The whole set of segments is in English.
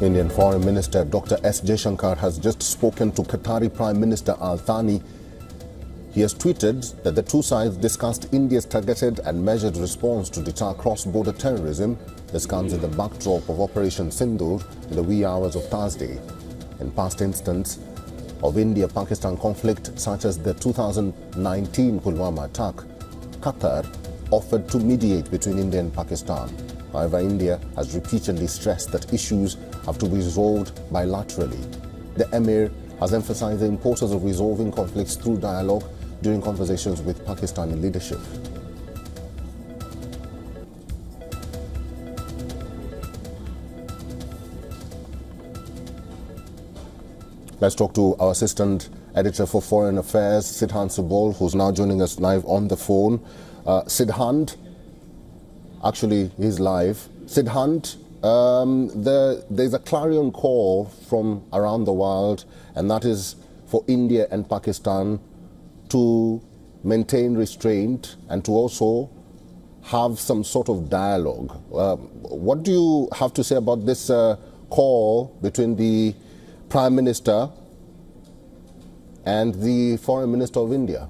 Indian Foreign Minister Dr. S. Jaishankar has just spoken to Qatari Prime Minister Al Thani. He has tweeted that the two sides discussed India's targeted and measured response to deter cross-border terrorism. This comes in the backdrop of Operation Sindoor in the wee hours of Thursday. In past instances of India-Pakistan conflict, such as the 2019 Pulwama attack, Qatar offered to mediate between India and Pakistan. However, India has repeatedly stressed that issues have to be resolved bilaterally. The Emir has emphasized the importance of resolving conflicts through dialogue during conversations with Pakistani leadership. Let's talk to our assistant editor for Foreign Affairs, Sidhant Subol, who's now joining us live on the phone. Sidhant, actually, he's live. Sidhant, there's a clarion call from around the world, and that is for India and Pakistan to maintain restraint and to also have some sort of dialogue. What do you have to say about this call between the Prime Minister and the Foreign Minister of India?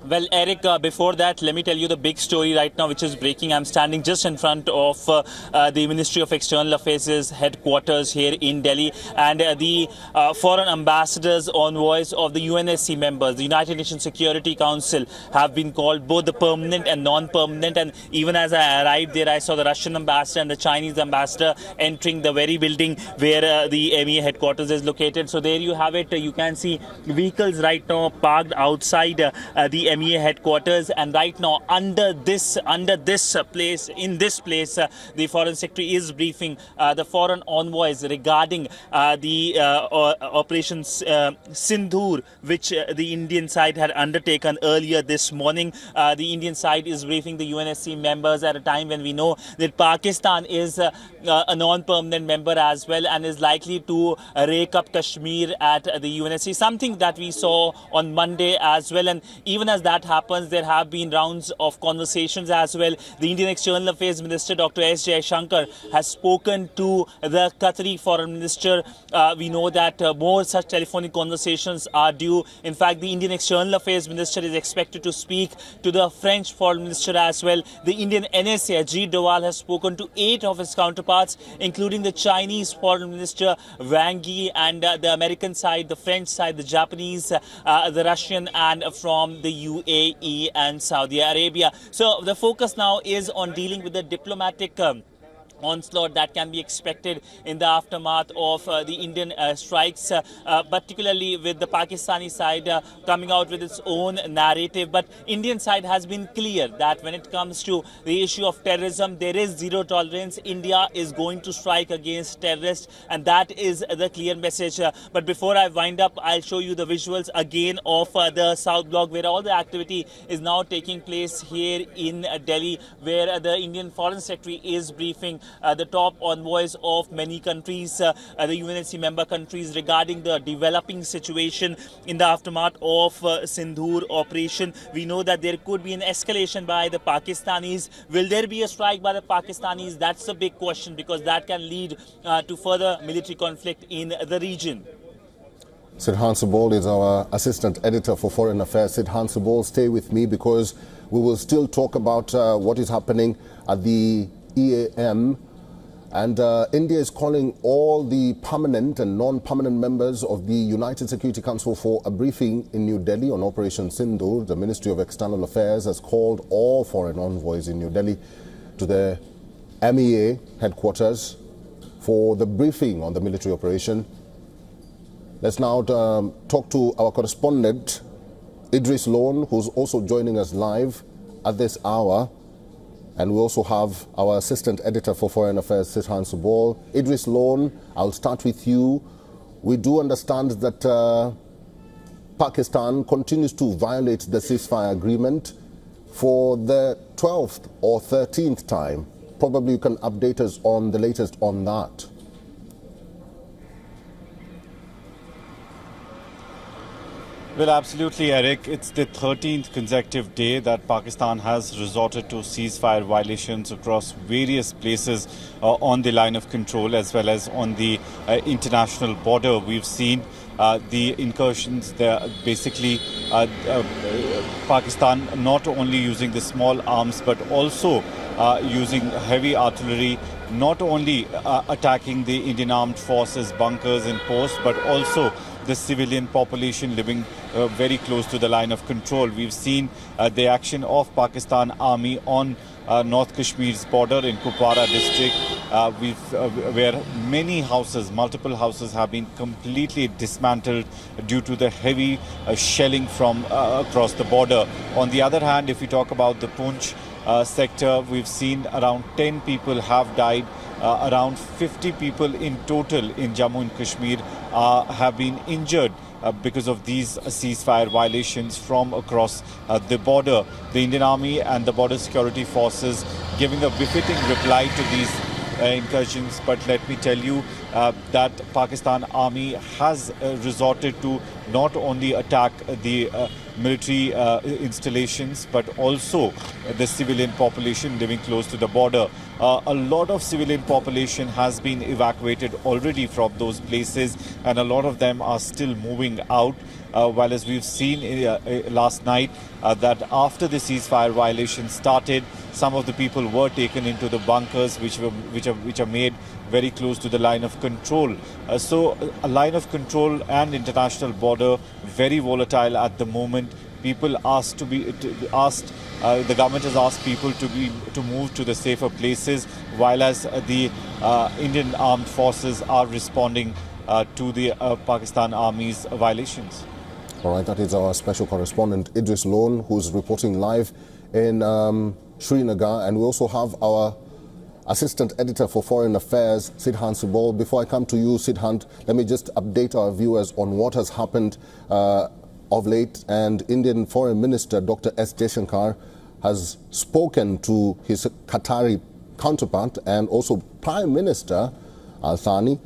Well, Eric, before that, let me tell you the big story right now, which is breaking. I'm standing just in front of the Ministry of External Affairs headquarters here in Delhi, and the foreign ambassadors, envoys of the UNSC members, the United Nations Security Council, have been called, both the permanent and non-permanent. And even as I arrived there, I saw the Russian ambassador and the Chinese ambassador entering the very building where the MEA headquarters is located. So there you have it. You can see vehicles right now parked outside the MEA headquarters, and right now in this place, the Foreign Secretary is briefing the foreign envoys regarding the Operation Sindoor, which the Indian side had undertaken earlier this morning. The Indian side is briefing the UNSC members at a time when we know that Pakistan is a non-permanent member as well and is likely to rake up Kashmir at the UNSC, something that we saw on Monday as well. And even as that happens, there have been rounds of conversations as well. The Indian External Affairs Minister Dr. S. Jaishankar has spoken to the Qatari Foreign Minister. We know that more such telephonic conversations are due. In fact, the Indian External Affairs Minister is expected to speak to the French Foreign Minister as well. The Indian NSA, Ajit Doval, has spoken to 8 of his counterparts, including the Chinese Foreign Minister Wang Yi, and the American side, the French side, the Japanese, the Russian, and from the UAE and Saudi Arabia. So the focus now is on dealing with the diplomatic onslaught that can be expected in the aftermath of the Indian strikes, particularly with the Pakistani side coming out with its own narrative. But Indian side has been clear that when it comes to the issue of terrorism, there is zero tolerance. India is going to strike against terrorists, and that is the clear message. But before I wind up, I'll show you the visuals again of the South Block, where all the activity is now taking place here in Delhi, where the Indian Foreign Secretary is briefing the top envoys of many countries, the UNSC member countries, regarding the developing situation in the aftermath of Sindoor operation. We know that there could be an escalation by the Pakistanis. Will there be a strike by the Pakistanis? That's a big question, because that can lead to further military conflict in the region. Sidhant Subol is our assistant editor for Foreign Affairs. Sidhant Subol, stay with me, because we will still talk about what is happening at the EAM, and India is calling all the permanent and non-permanent members of the United Security Council for a briefing in New Delhi on Operation Sindoor. The Ministry of External Affairs has called all foreign envoys in New Delhi to the MEA headquarters for the briefing on the military operation. Let's now talk to our correspondent, Idris Lone, who's also joining us live at this hour. And we also have our assistant editor for Foreign Affairs, Sidhant Subol. Idris Lone, I'll start with you. We do understand that Pakistan continues to violate the ceasefire agreement for the 12th or 13th time. Probably you can update us on the latest on that. Well, absolutely, Eric. It's the 13th consecutive day that Pakistan has resorted to ceasefire violations across various places on the line of control as well as on the international border. We've seen the incursions there, basically Pakistan not only using the small arms but also using heavy artillery, not only attacking the Indian armed forces bunkers and posts but also the civilian population living very close to the line of control. We've seen the action of Pakistan Army on North Kashmir's border in Kupwara district, where many houses, multiple houses have been completely dismantled due to the heavy shelling from across the border. On the other hand, if we talk about the Poonch sector, we've seen around 10 people have died. Around 50 people in total in Jammu and Kashmir have been injured because of these ceasefire violations from across the border. The Indian Army and the border security forces giving a befitting reply to these incursions. But let me tell you that Pakistan Army has resorted to not only attack the military installations but also the civilian population living close to the border. A lot of civilian population has been evacuated already from those places, and a lot of them are still moving out. While as we've seen last night that after the ceasefire violation started, some of the people were taken into the bunkers which are made very close to the line of control. So a line of control and international border very volatile at the moment. People asked the government has asked people to move to the safer places, while as the Indian armed forces are responding to the Pakistan Army's violations. All right, that is our special correspondent Idris Lone, who's reporting live in Srinagar, and we also have our Assistant Editor for Foreign Affairs, Sidhant Subol. Before I come to you, Sidhant, let me just update our viewers on what has happened of late. And Indian Foreign Minister Dr. S. Jaishankar has spoken to his Qatari counterpart and also Prime Minister Al Thani.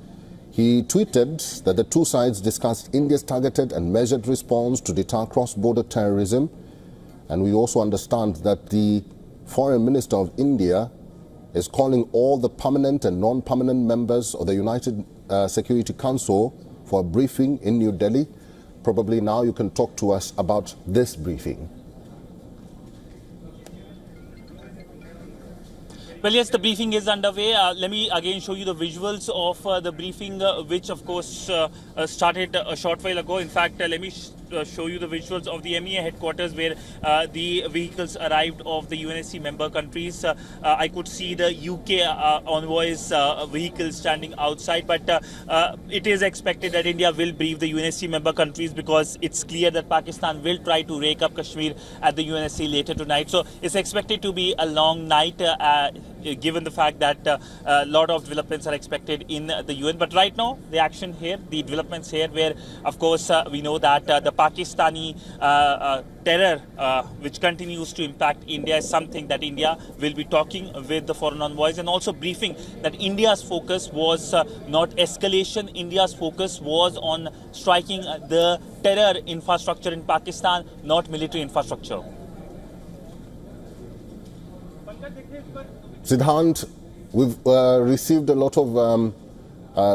He tweeted that the two sides discussed India's targeted and measured response to deter cross-border terrorism. And we also understand that the Foreign Minister of India is calling all the permanent and non-permanent members of the United Security Council for a briefing in New Delhi. Probably now you can talk to us about this briefing. Well, yes, the briefing is underway. Let me again show you the visuals of the briefing, which of course started a short while ago. In fact, let me show you the visuals of the MEA headquarters where the vehicles arrived of the UNSC member countries. I could see the UK envoys vehicles standing outside, but it is expected that India will brief the UNSC member countries because it's clear that Pakistan will try to rake up Kashmir at the UNSC later tonight. So it's expected to be a long night given the fact that a lot of developments are expected in the UN. But right now, the action here, the developments here, where of course we know that the Pakistani terror which continues to impact India is something that India will be talking with the foreign envoys and also briefing that India's focus was not escalation. India's focus was on striking the terror infrastructure in Pakistan, not military infrastructure. Sidhant, we've received a lot of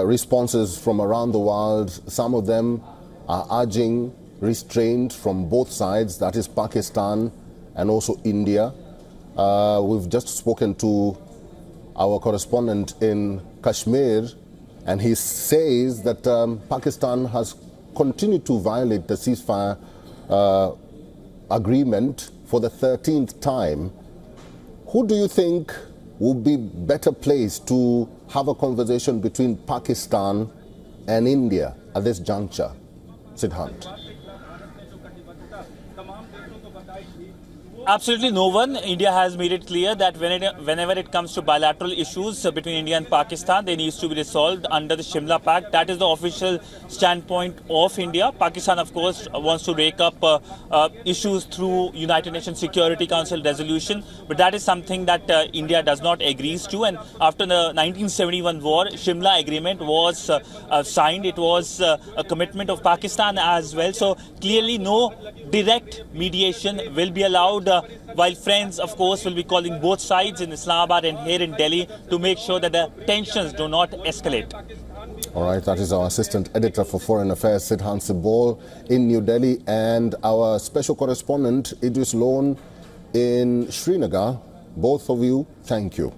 responses from around the world. Some of them are urging restraint from both sides, that is Pakistan and also India. We've just spoken to our correspondent in Kashmir, and he says that Pakistan has continued to violate the ceasefire agreement for the 13th time. Who do you think would be better placed to have a conversation between Pakistan and India at this juncture? Sidhant. Absolutely no one. India has made it clear that whenever it comes to bilateral issues between India and Pakistan, they need to be resolved under the Shimla Pact. That is the official standpoint of India. Pakistan, of course, wants to rake up issues through United Nations Security Council resolution, but that is something that India does not agree to. And after the 1971 war, Shimla Agreement was signed. It was a commitment of Pakistan as well. So clearly no direct mediation will be allowed, while friends, of course, will be calling both sides in Islamabad and here in Delhi to make sure that the tensions do not escalate. All right, that is our assistant editor for Foreign Affairs, Sidhan Sibol, in New Delhi, and our special correspondent, Idris Lone, in Srinagar. Both of you, thank you.